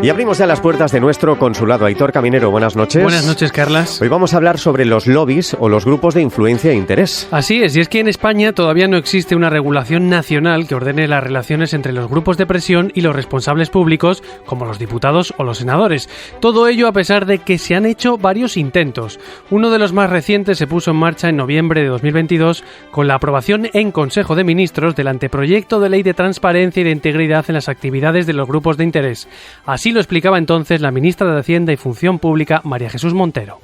Y abrimos ya las puertas de nuestro consulado. Aitor Caminero, buenas noches. Buenas noches, Carlas. Hoy vamos a hablar sobre los lobbies o los grupos de influencia e interés. Así es, y es que en España todavía no existe una regulación nacional que ordene las relaciones entre los grupos de presión y los responsables públicos, como los diputados o los senadores. Todo ello a pesar de que se han hecho varios intentos. Uno de los más recientes se puso en marcha en noviembre de 2022 con la aprobación en Consejo de Ministros del anteproyecto de ley de transparencia y de integridad en las actividades de los grupos de interés. Así lo explicaba entonces la ministra de Hacienda y Función Pública, María Jesús Montero.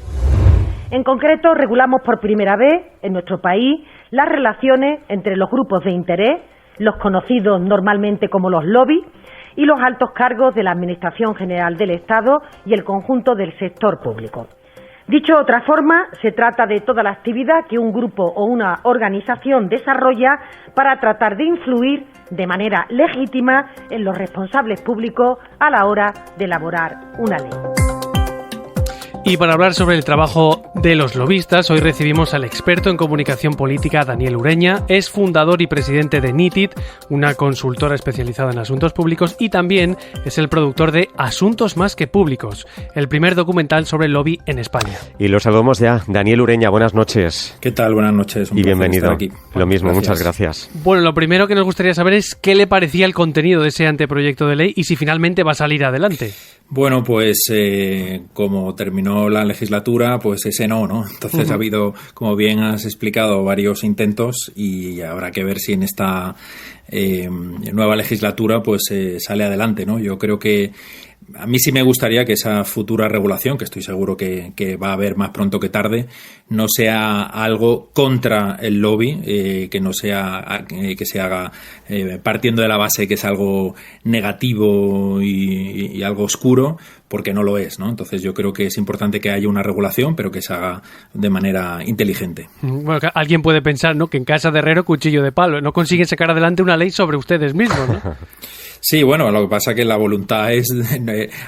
En concreto, regulamos por primera vez en nuestro país las relaciones entre los grupos de interés, los conocidos normalmente como los lobbies, y los altos cargos de la Administración General del Estado y el conjunto del sector público. Dicho de otra forma, se trata de toda la actividad que un grupo o una organización desarrolla para tratar de influir de manera legítima en los responsables públicos a la hora de elaborar una ley. Y para hablar sobre el trabajo de los lobistas, hoy recibimos al experto en comunicación política Daniel Ureña, es fundador y presidente de NITID, una consultora especializada en asuntos públicos, y también es el productor de Asuntos Más que Públicos, el primer documental sobre el lobby en España. Y lo saludamos ya. Daniel Ureña, buenas noches. ¿Qué tal? Buenas noches. Y bienvenido. Aquí. Lo mismo, gracias. Muchas gracias. Bueno, lo primero que nos gustaría saber es qué le parecía el contenido de ese anteproyecto de ley y si finalmente va a salir adelante. Bueno, pues como terminó la legislatura, pues ese no. Entonces ha habido, como bien has explicado, varios intentos y habrá que ver si en esta nueva legislatura pues sale adelante, ¿no? Yo creo que a mí sí me gustaría que esa futura regulación, que estoy seguro que va a haber más pronto que tarde, no sea algo contra el lobby, que no sea que se haga partiendo de la base que es algo negativo y algo oscuro, porque no lo es, ¿no? Entonces yo creo que es importante que haya una regulación, pero que se haga de manera inteligente. Bueno, alguien puede pensar, ¿no?, que en casa de herrero cuchillo de palo. No consiguen sacar adelante una ley sobre ustedes mismos, ¿no? Sí, bueno, lo que pasa es que la voluntad es,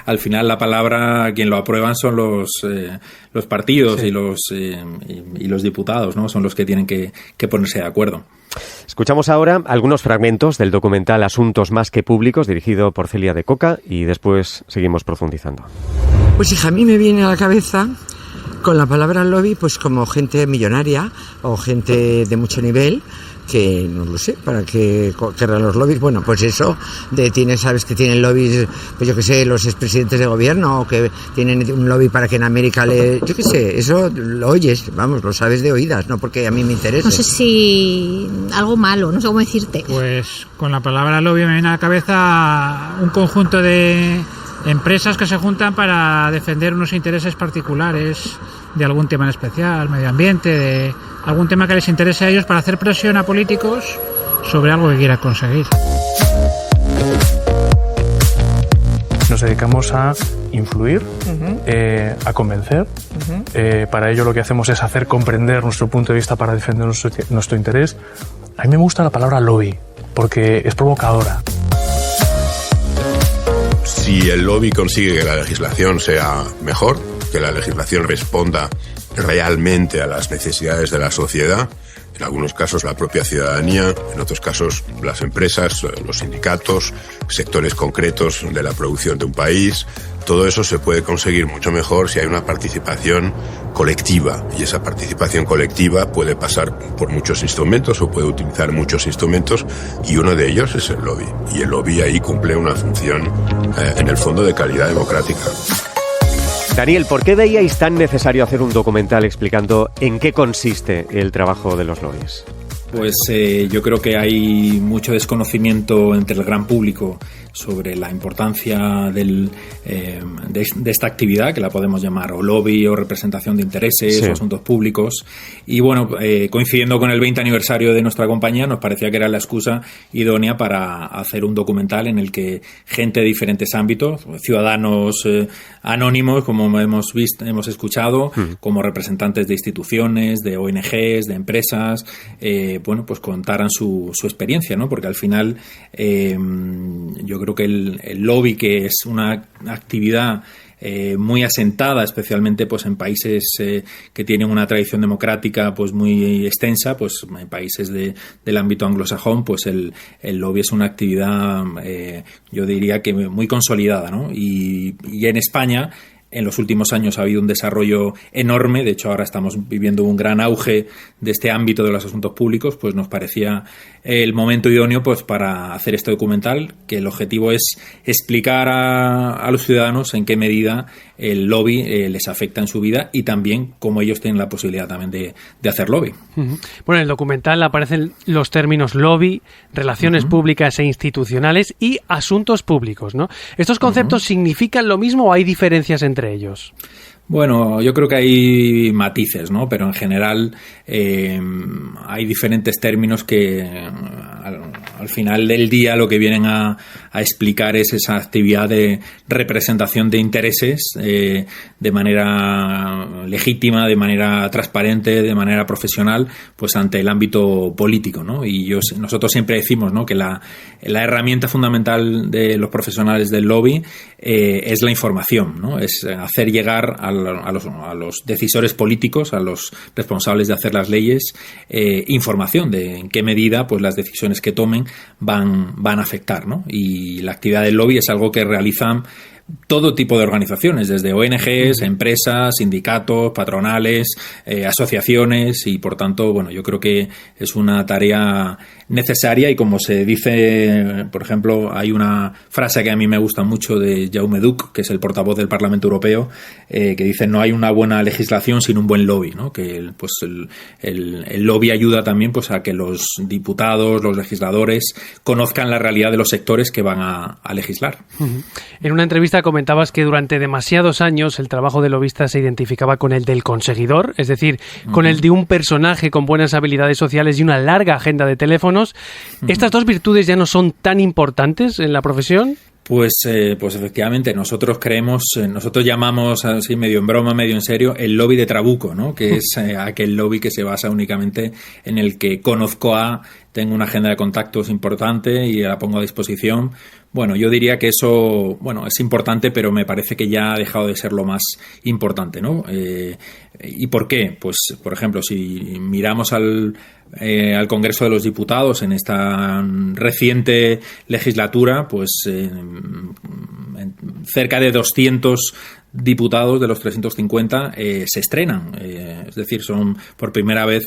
al final la palabra, quien lo aprueban son los partidos, sí, y los diputados, ¿no? Son los que tienen que ponerse de acuerdo. Escuchamos ahora algunos fragmentos del documental Asuntos Más que Públicos, dirigido por Celia de Coca, y después seguimos profundizando. Pues hija, a mí me viene a la cabeza con la palabra lobby, pues como gente millonaria o gente de mucho nivel, que no lo sé, para qué querrán los lobbies. Bueno, pues eso, sabes que tienen lobbies, pues yo qué sé, los expresidentes de gobierno, o que tienen un lobby para que en América yo qué sé, eso lo oyes, vamos, lo sabes de oídas, no porque a mí me interese. No sé si algo malo, no sé cómo decirte. Pues con la palabra lobby me viene a la cabeza un conjunto de empresas que se juntan para defender unos intereses particulares de algún tema en especial, medio ambiente, de algún tema que les interese a ellos, para hacer presión a políticos sobre algo que quieran conseguir. Nos dedicamos a influir, a convencer. Para ello lo que hacemos es hacer comprender nuestro punto de vista para defender nuestro interés. A mí me gusta la palabra lobby porque es provocadora. Si el lobby consigue que la legislación sea mejor, que la legislación responda realmente a las necesidades de la sociedad, en algunos casos la propia ciudadanía, en otros casos las empresas, los sindicatos, sectores concretos de la producción de un país, todo eso se puede conseguir mucho mejor si hay una participación colectiva, y esa participación colectiva puede pasar por muchos instrumentos o puede utilizar muchos instrumentos, y uno de ellos es el lobby, y el lobby ahí cumple una función en el fondo de calidad democrática. Daniel, ¿por qué veíais tan necesario hacer un documental explicando en qué consiste el trabajo de los lobbies? Pues yo creo que hay mucho desconocimiento entre el gran público sobre la importancia de esta actividad, que la podemos llamar o lobby o representación de intereses, sí, o asuntos públicos. Y bueno, coincidiendo con el 20 aniversario de nuestra compañía, nos parecía que era la excusa idónea para hacer un documental en el que gente de diferentes ámbitos, ciudadanos anónimos, como hemos escuchado, como representantes de instituciones, de ONGs, de empresas, bueno, pues contaran su experiencia, ¿no? Porque al final yo creo que el lobby, que es una actividad muy asentada, especialmente pues en países que tienen una tradición democrática pues muy extensa, pues en países del ámbito anglosajón, pues el lobby es una actividad, yo diría que muy consolidada, ¿no? Y en España, en los últimos años ha habido un desarrollo enorme, de hecho ahora estamos viviendo un gran auge de este ámbito de los asuntos públicos, pues nos parecía el momento idóneo pues para hacer este documental, que el objetivo es explicar a los ciudadanos en qué medida el lobby les afecta en su vida y también cómo ellos tienen la posibilidad también de hacer lobby. Bueno, en el documental aparecen los términos lobby, relaciones públicas e institucionales y asuntos públicos, ¿no? ¿Estos conceptos significan lo mismo o hay diferencias entre ellos? Bueno, yo creo que hay matices, ¿no? Pero en general hay diferentes términos que al final del día lo que vienen a explicar es esa actividad de representación de intereses de manera legítima, de manera transparente, de manera profesional, pues ante el ámbito político, ¿no? Y nosotros siempre decimos, ¿no?, que la herramienta fundamental de los profesionales del lobby es la información, ¿no? Es hacer llegar a los decisores políticos, a los responsables de hacer las leyes, información de en qué medida pues las decisiones que tomen van a afectar, ¿no? Y la actividad del lobby es algo que realizan todo tipo de organizaciones, desde ONGs, empresas, sindicatos, patronales, asociaciones, y por tanto, bueno, yo creo que es una tarea necesaria y como se dice, por ejemplo, hay una frase que a mí me gusta mucho de Jaume Duch, que es el portavoz del Parlamento Europeo, que dice: no hay una buena legislación sin un buen lobby, ¿no? Que pues el lobby ayuda también pues a que los diputados, los legisladores conozcan la realidad de los sectores que van a legislar. En una entrevista comentabas que durante demasiados años el trabajo del lobista se identificaba con el del conseguidor, es decir, con el de un personaje con buenas habilidades sociales y una larga agenda de teléfonos. ¿Estas dos virtudes ya no son tan importantes en la profesión? Pues efectivamente, nosotros llamamos, así medio en broma, medio en serio, el lobby de Trabuco, ¿no? Que es aquel lobby que se basa únicamente en el que tengo una agenda de contactos importante y la pongo a disposición. Bueno, yo diría que eso, bueno, es importante, pero me parece que ya ha dejado de ser lo más importante, ¿no? ¿Y por qué? Pues, por ejemplo, si miramos al Congreso de los Diputados en esta reciente legislatura, pues cerca de 200 diputados de los 350 se estrenan, es decir, por primera vez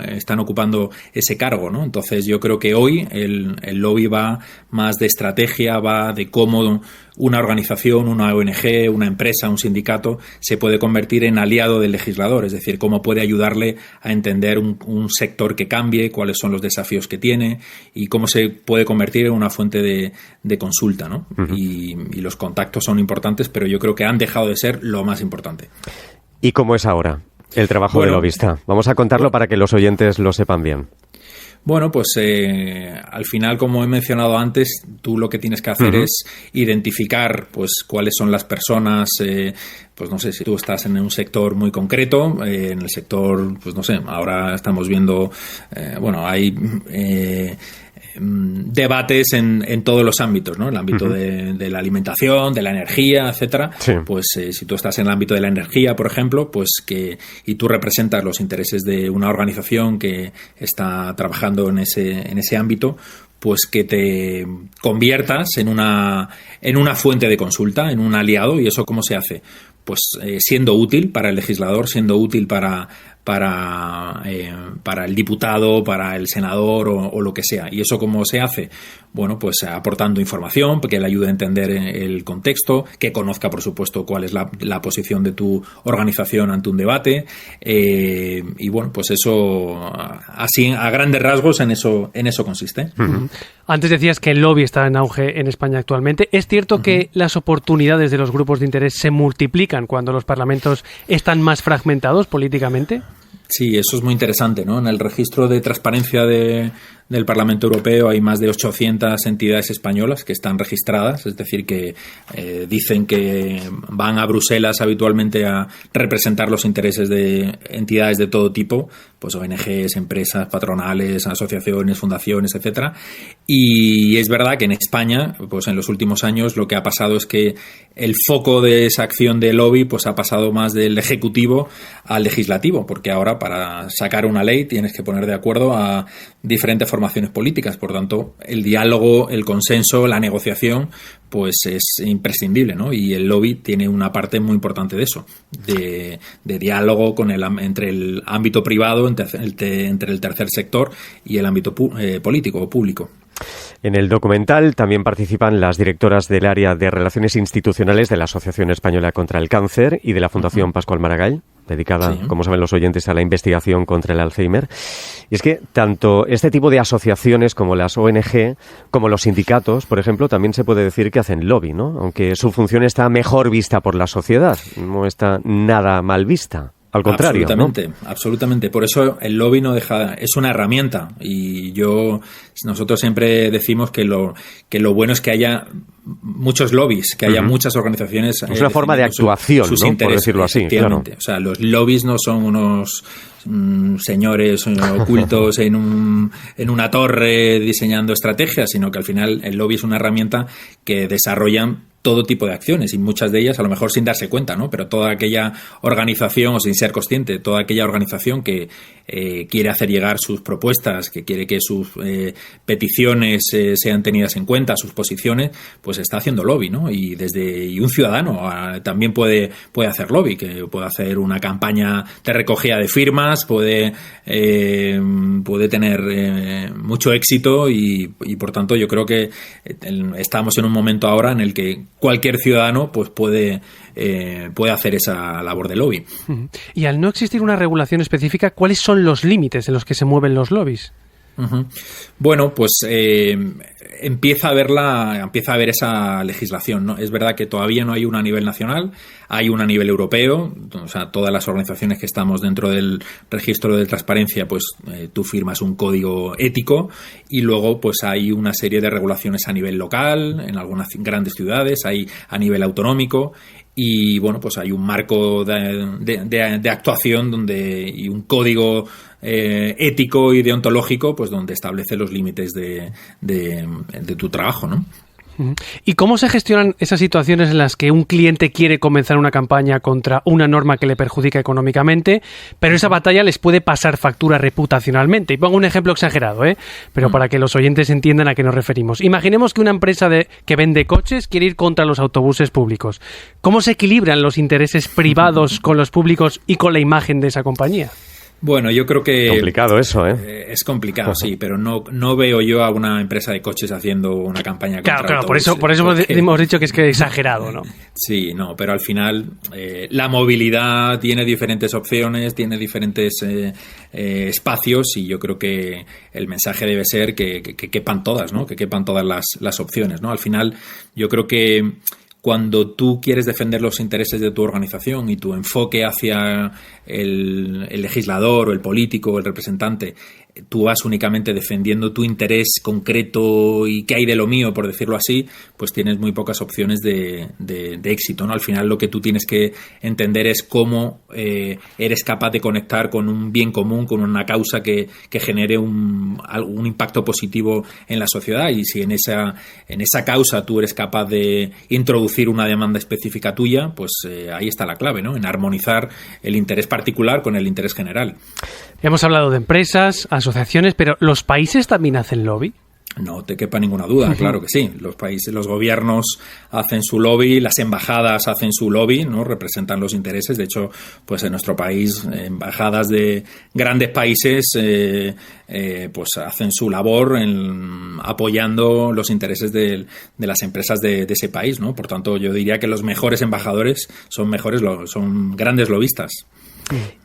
están ocupando ese cargo, ¿no? Entonces yo creo que hoy el lobby va más de estrategia, va de cómo una organización, una ONG, una empresa, un sindicato se puede convertir en aliado del legislador, es decir, cómo puede ayudarle a entender un sector que cambie, cuáles son los desafíos que tiene y cómo se puede convertir en una fuente de consulta, ¿no? Y los contactos son importantes, pero yo creo que han dejado de ser lo más importante. ¿Y cómo es ahora el trabajo del lobista? Vamos a contarlo para que los oyentes lo sepan bien. Bueno, pues al final, como he mencionado antes, tú lo que tienes que hacer es identificar pues cuáles son las personas, pues no sé, si tú estás en un sector muy concreto, en el sector, pues no sé, ahora estamos viendo, hay debates en todos los ámbitos, ¿no? El ámbito de la alimentación, de la energía, etcétera. Sí. Pues si tú estás en el ámbito de la energía, por ejemplo, y tú representas los intereses de una organización que está trabajando en ese ámbito, pues que te conviertas en una fuente de consulta, en un aliado. ¿Y eso cómo se hace? Pues siendo útil para el legislador, siendo útil para el diputado, para el senador o lo que sea. ¿Y eso cómo se hace? Bueno, pues aportando información que le ayude a entender el contexto, que conozca, por supuesto, cuál es la posición de tu organización ante un debate. Y bueno, pues eso, así a grandes rasgos, en eso consiste. Antes decías que el lobby está en auge en España actualmente. ¿Es cierto que las oportunidades de los grupos de interés se multiplican cuando los parlamentos están más fragmentados políticamente? Sí, eso es muy interesante, ¿no? En el registro de transparencia de del Parlamento Europeo hay más de 800 entidades españolas que están registradas, es decir, que dicen que van a Bruselas habitualmente a representar los intereses de entidades de todo tipo, pues ONGs, empresas, patronales, asociaciones, fundaciones, etcétera. Y es verdad que en España, pues en los últimos años lo que ha pasado es que el foco de esa acción de lobby pues ha pasado más del ejecutivo al legislativo, porque ahora para sacar una ley tienes que poner de acuerdo a diferentes formaciones políticas. Por tanto, el diálogo, el consenso, la negociación pues es imprescindible, ¿no? Y el lobby tiene una parte muy importante de eso, de diálogo entre el ámbito privado, entre el tercer sector y el ámbito político o público. En el documental también participan las directoras del área de Relaciones Institucionales de la Asociación Española contra el Cáncer y de la Fundación Pascual Maragall, dedicada, como saben los oyentes, a la investigación contra el Alzheimer. Y es que tanto este tipo de asociaciones como las ONG, como los sindicatos, por ejemplo, también se puede decir que hacen lobby, ¿no? Aunque su función está mejor vista por la sociedad, no está nada mal vista. Al contrario, absolutamente, ¿no? Absolutamente. Por eso el lobby no deja, es una herramienta, y nosotros siempre decimos que lo bueno es que haya muchos lobbies, que haya muchas organizaciones. Es una forma de actuación, sus intereses, por decirlo así. Claro. O sea, los lobbies no son unos señores ocultos en una torre diseñando estrategias, sino que al final el lobby es una herramienta que desarrollan todo tipo de acciones, y muchas de ellas a lo mejor sin darse cuenta, ¿no? Pero toda aquella organización, o sin ser consciente, toda aquella organización que quiere hacer llegar sus propuestas, que quiere que sus peticiones sean tenidas en cuenta, sus posiciones, pues está haciendo lobby, ¿no? Y un ciudadano también puede hacer lobby, que puede hacer una campaña de recogida de firmas, puede tener mucho éxito, y por tanto yo creo que estamos en un momento ahora en el que cualquier ciudadano pues puede hacer esa labor de lobby. Y al no existir una regulación específica, ¿cuáles son los límites en los que se mueven los lobbies? Bueno, pues empieza a haber esa legislación, ¿no? Es verdad que todavía no hay una a nivel nacional, hay una a nivel europeo. O sea, todas las organizaciones que estamos dentro del registro de transparencia, pues tú firmas un código ético, y luego pues hay una serie de regulaciones a nivel local, en algunas grandes ciudades, hay a nivel autonómico. Y bueno, pues hay un marco de actuación y un código ético y deontológico, pues donde establece los límites de tu trabajo, ¿no? ¿Y cómo se gestionan esas situaciones en las que un cliente quiere comenzar una campaña contra una norma que le perjudica económicamente, pero esa batalla les puede pasar factura reputacionalmente? Y pongo un ejemplo exagerado, pero para que los oyentes entiendan a qué nos referimos. Imaginemos que una empresa que vende coches quiere ir contra los autobuses públicos. ¿Cómo se equilibran los intereses privados con los públicos y con la imagen de esa compañía? Bueno, yo creo que... Complicado eso, es complicado, sí, pero no veo yo a una empresa de coches haciendo una campaña contra autobuses. Claro, por eso hemos dicho que es exagerado, ¿no? Sí, no, pero al final la movilidad tiene diferentes opciones, tiene diferentes espacios, y yo creo que el mensaje debe ser que quepan todas, ¿no? Que quepan todas las opciones, ¿no? Al final, yo creo que cuando tú quieres defender los intereses de tu organización y tu enfoque hacia el legislador o el político o el representante, tú vas únicamente defendiendo tu interés concreto y qué hay de lo mío, por decirlo así, pues tienes muy pocas opciones de éxito, ¿no? Al final lo que tú tienes que entender es cómo eres capaz de conectar con un bien común, con una causa que genere un impacto positivo en la sociedad, y si en esa causa tú eres capaz de introducir una demanda específica tuya, pues ahí está la clave, ¿no? En armonizar el interés particular con el interés general. Hemos hablado de empresas, asociaciones, pero ¿los países también hacen lobby? No te quepa ninguna duda, claro que sí. Los gobiernos hacen su lobby, las embajadas hacen su lobby, ¿no? Representan los intereses. De hecho, pues en nuestro país, embajadas de grandes países pues hacen su labor apoyando los intereses de las empresas de ese país, ¿no? Por tanto, yo diría que los mejores embajadores son grandes lobistas.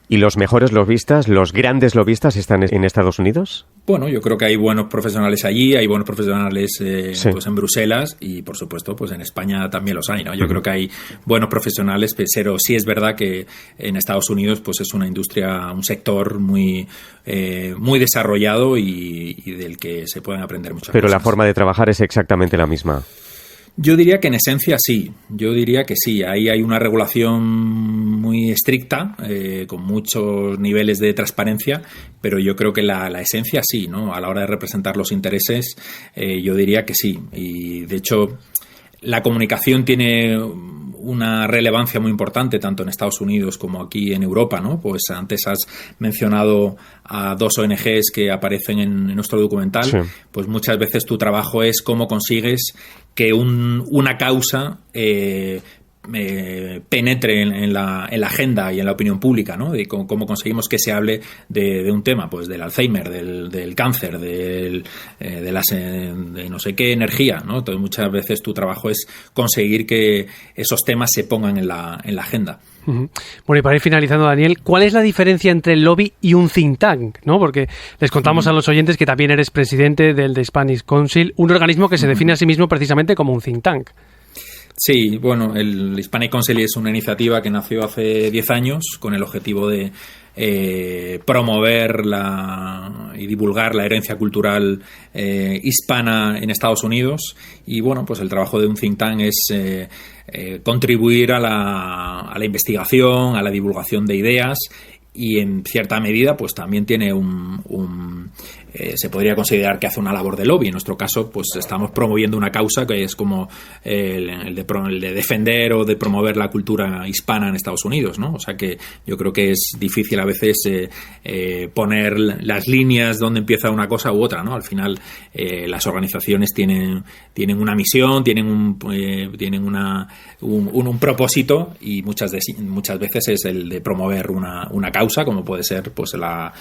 ¿Y los mejores lobistas, los grandes lobistas, están en Estados Unidos? Bueno, yo creo que hay buenos profesionales allí, hay buenos profesionales pues en Bruselas y, por supuesto, pues en España también los hay, ¿no? Yo creo que hay buenos profesionales, pero sí es verdad que en Estados Unidos pues es una industria, un sector muy desarrollado y del que se pueden aprender muchas cosas. Pero la forma de trabajar es exactamente la misma. Yo diría que en esencia sí, ahí hay una regulación muy estricta, con muchos niveles de transparencia, pero yo creo que la esencia sí, ¿no? A la hora de representar los intereses, yo diría que sí, y de hecho la comunicación tiene una relevancia muy importante tanto en Estados Unidos como aquí en Europa, ¿no? Pues antes has mencionado a 2 ONGs que aparecen en nuestro documental, sí. Pues muchas veces tu trabajo es cómo consigues que una causa penetre en la agenda y en la opinión pública, ¿no? De cómo conseguimos que se hable de un tema, pues del Alzheimer, del cáncer, de no sé qué energía, ¿no? Entonces muchas veces tu trabajo es conseguir que esos temas se pongan en la agenda. Uh-huh. Bueno, y para ir finalizando, Daniel, ¿cuál es la diferencia entre el lobby y un think tank? ¿No? Porque les contamos a los oyentes que también eres presidente del The Spanish Council, un organismo que se define a sí mismo precisamente como un think tank. Sí, bueno, el Hispanic Council es una iniciativa que nació hace 10 años con el objetivo de promover y divulgar la herencia cultural hispana en Estados Unidos. Y bueno, pues el trabajo de un think tank es contribuir a la investigación, a la divulgación de ideas, y en cierta medida pues también tiene se podría considerar que hace una labor de lobby. En nuestro caso pues estamos promoviendo una causa que es como el de defender o de promover la cultura hispana en Estados Unidos, ¿no? O sea que yo creo que es difícil a veces poner las líneas donde empieza una cosa u otra, ¿no? Al final las organizaciones tienen una misión, tienen un propósito, y muchas veces es el de promover una causa, como puede ser pues la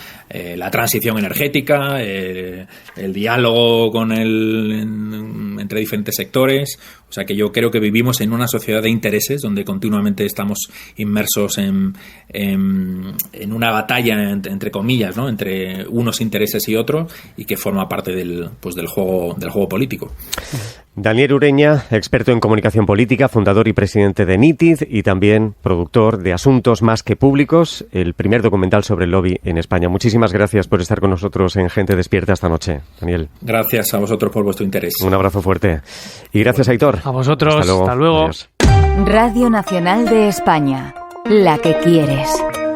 transición energética, el diálogo entre diferentes sectores. O sea que yo creo que vivimos en una sociedad de intereses donde continuamente estamos inmersos en una batalla entre comillas, ¿no? Entre unos intereses y otros, y que forma parte del juego político. Daniel Ureña, experto en comunicación política, fundador y presidente de NITID y también productor de Asuntos Más que Públicos, el primer documental sobre el lobby en España. Muchísimas gracias por estar con nosotros en Gente Despierta esta noche, Daniel. Gracias a vosotros por vuestro interés. Un abrazo fuerte. Y gracias, Aitor. A vosotros. Hasta luego. Adiós. Radio Nacional de España, la que quieres.